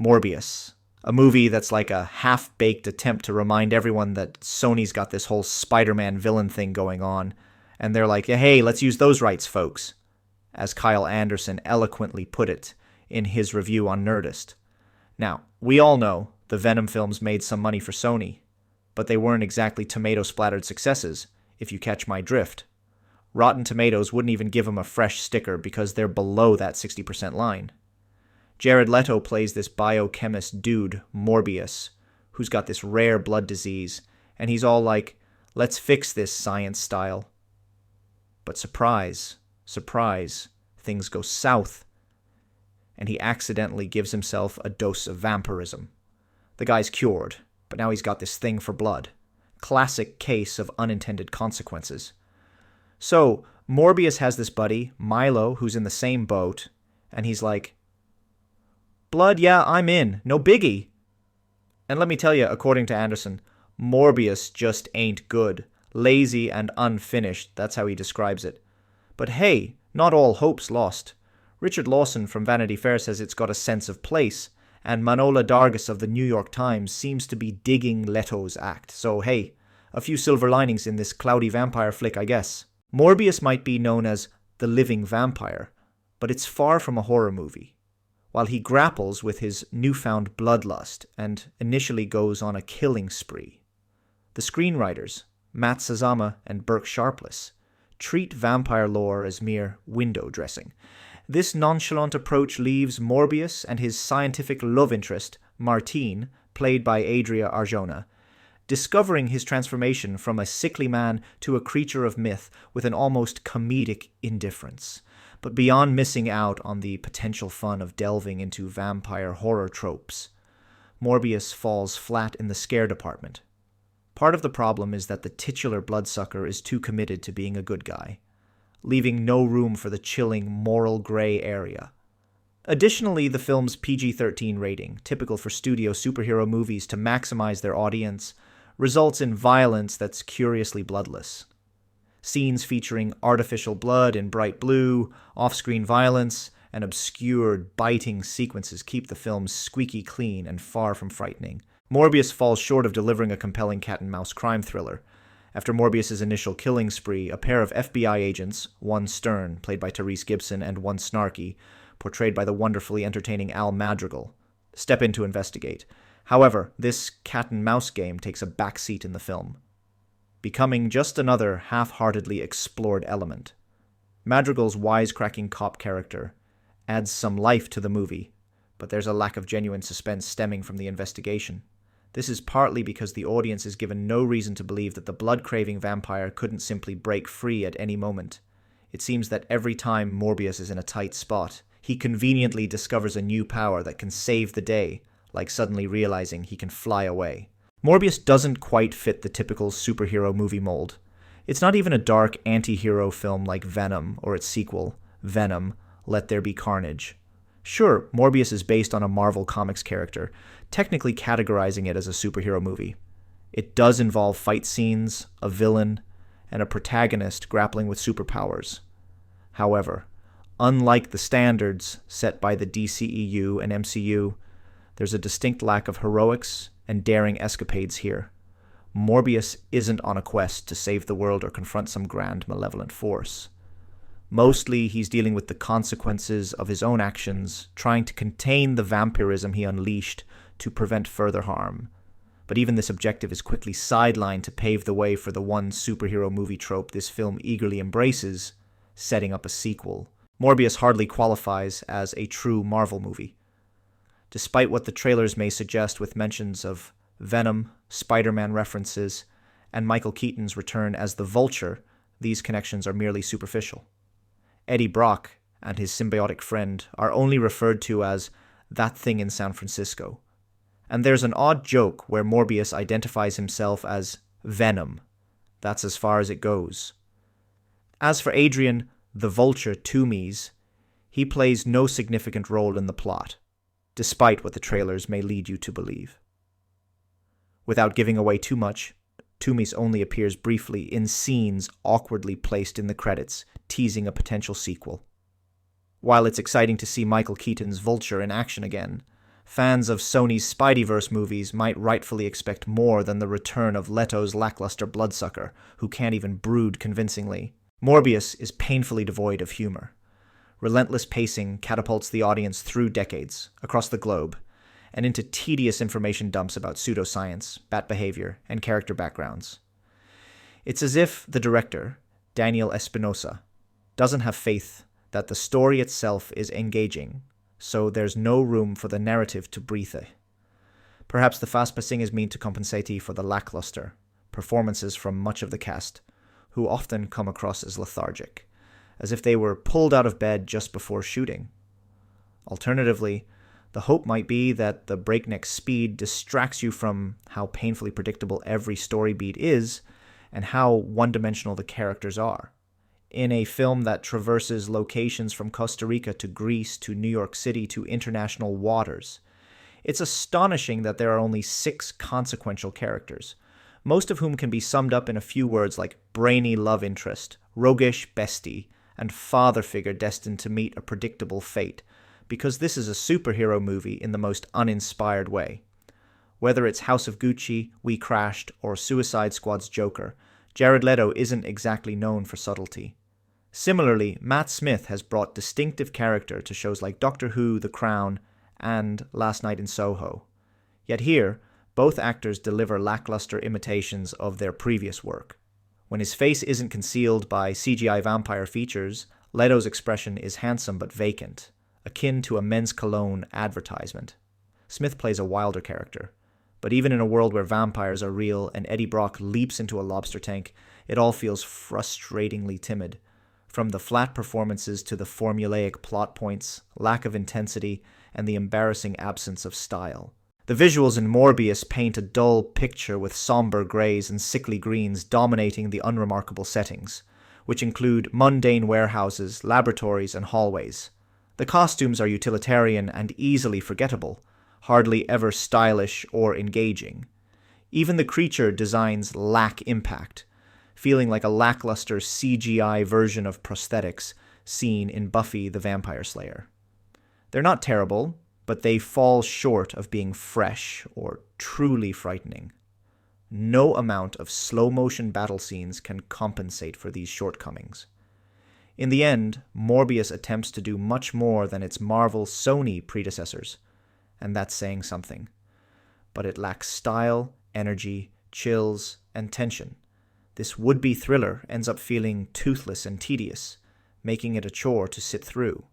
Morbius, a movie that's like a half-baked attempt to remind everyone that Sony's got this whole Spider-Man villain thing going on, and they're like, hey, let's use those rights, folks, as Kyle Anderson eloquently put it in his review on Nerdist. Now, we all know the Venom films made some money for Sony, but they weren't exactly tomato-splattered successes, if you catch my drift. Rotten Tomatoes wouldn't even give them a fresh sticker because they're below that 60% line. Jared Leto plays this biochemist dude, Morbius, who's got this rare blood disease, and he's all like, let's fix this science style. But surprise, surprise, things go south, and he accidentally gives himself a dose of vampirism. The guy's cured, but now he's got this thing for blood. Classic case of unintended consequences. So, Morbius has this buddy, Milo, who's in the same boat, and he's like, blood, yeah, I'm in. No biggie. And let me tell you, according to Anderson, Morbius just ain't good. Lazy and unfinished, that's how he describes it. But hey, not all hope's lost. Richard Lawson from Vanity Fair says it's got a sense of place, and Manola Dargis of the New York Times seems to be digging Leto's act. So hey, a few silver linings in this cloudy vampire flick, I guess. Morbius might be known as the living vampire, but it's far from a horror movie. While he grapples with his newfound bloodlust and initially goes on a killing spree, the screenwriters, Matt Sazama and Burke Sharpless, treat vampire lore as mere window dressing. This nonchalant approach leaves Morbius and his scientific love interest, Martine, played by Adria Arjona, discovering his transformation from a sickly man to a creature of myth with an almost comedic indifference. But beyond missing out on the potential fun of delving into vampire horror tropes, Morbius falls flat in the scare department. Part of the problem is that the titular bloodsucker is too committed to being a good guy, leaving no room for the chilling moral gray area. Additionally, the film's PG-13 rating, typical for studio superhero movies to maximize their audience, results in violence that's curiously bloodless. Scenes featuring artificial blood in bright blue, off-screen violence, and obscured, biting sequences keep the film squeaky clean and far from frightening. Morbius falls short of delivering a compelling cat-and-mouse crime thriller. After Morbius's initial killing spree, a pair of FBI agents, one stern, played by Therese Gibson, and one snarky, portrayed by the wonderfully entertaining Al Madrigal, step in to investigate. However, this cat-and-mouse game takes a backseat in the film, becoming just another half-heartedly explored element. Madrigal's wisecracking cop character adds some life to the movie, but there's a lack of genuine suspense stemming from the investigation. This is partly because the audience is given no reason to believe that the blood-craving vampire couldn't simply break free at any moment. It seems that every time Morbius is in a tight spot, he conveniently discovers a new power that can save the day, like suddenly realizing he can fly away. Morbius doesn't quite fit the typical superhero movie mold. It's not even a dark anti-hero film like Venom or its sequel, Venom, Let There Be Carnage. Sure, Morbius is based on a Marvel Comics character, technically categorizing it as a superhero movie. It does involve fight scenes, a villain, and a protagonist grappling with superpowers. However, unlike the standards set by the DCEU and MCU, there's a distinct lack of heroics and daring escapades here. Morbius isn't on a quest to save the world or confront some grand malevolent force. Mostly, he's dealing with the consequences of his own actions, trying to contain the vampirism he unleashed to prevent further harm. But even this objective is quickly sidelined to pave the way for the one superhero movie trope this film eagerly embraces, setting up a sequel. Morbius hardly qualifies as a true Marvel movie. Despite what the trailers may suggest with mentions of Venom, Spider-Man references, and Michael Keaton's return as the Vulture, these connections are merely superficial. Eddie Brock and his symbiotic friend are only referred to as that thing in San Francisco. And there's an odd joke where Morbius identifies himself as Venom. That's as far as it goes. As for Adrian, the Vulture Toomies, he plays no significant role in the plot, despite what the trailers may lead you to believe. Without giving away too much, Toomies only appears briefly in scenes awkwardly placed in the credits, teasing a potential sequel. While it's exciting to see Michael Keaton's Vulture in action again, fans of Sony's Spideyverse movies might rightfully expect more than the return of Leto's lackluster bloodsucker, who can't even brood convincingly. Morbius is painfully devoid of humor. Relentless pacing catapults the audience through decades, across the globe, and into tedious information dumps about pseudoscience, bat behavior, and character backgrounds. It's as if the director, Daniel Espinosa, doesn't have faith that the story itself is engaging, so there's no room for the narrative to breathe. Perhaps the fast pacing is meant to compensate for the lackluster performances from much of the cast, who often come across as lethargic, as if they were pulled out of bed just before shooting. Alternatively, the hope might be that the breakneck speed distracts you from how painfully predictable every story beat is and how one-dimensional the characters are. In a film that traverses locations from Costa Rica to Greece to New York City to international waters, it's astonishing that there are only 6 consequential characters, most of whom can be summed up in a few words like brainy love interest, roguish bestie, and father figure destined to meet a predictable fate, because this is a superhero movie in the most uninspired way. Whether it's House of Gucci, We Crashed, or Suicide Squad's Joker, Jared Leto isn't exactly known for subtlety. Similarly, Matt Smith has brought distinctive character to shows like Doctor Who, The Crown, and Last Night in Soho. Yet here, both actors deliver lackluster imitations of their previous work. When his face isn't concealed by CGI vampire features, Leto's expression is handsome but vacant, akin to a men's cologne advertisement. Smith plays a wilder character, but even in a world where vampires are real and Eddie Brock leaps into a lobster tank, it all feels frustratingly timid. From the flat performances to the formulaic plot points, lack of intensity, and the embarrassing absence of style. The visuals in Morbius paint a dull picture with somber grays and sickly greens dominating the unremarkable settings, which include mundane warehouses, laboratories, and hallways. The costumes are utilitarian and easily forgettable, hardly ever stylish or engaging. Even the creature designs lack impact, feeling like a lackluster CGI version of prosthetics seen in Buffy the Vampire Slayer. They're not terrible, but they fall short of being fresh or truly frightening. No amount of slow-motion battle scenes can compensate for these shortcomings. In the end, Morbius attempts to do much more than its Marvel-Sony predecessors, and that's saying something. But it lacks style, energy, chills, and tension. This would-be thriller ends up feeling toothless and tedious, making it a chore to sit through.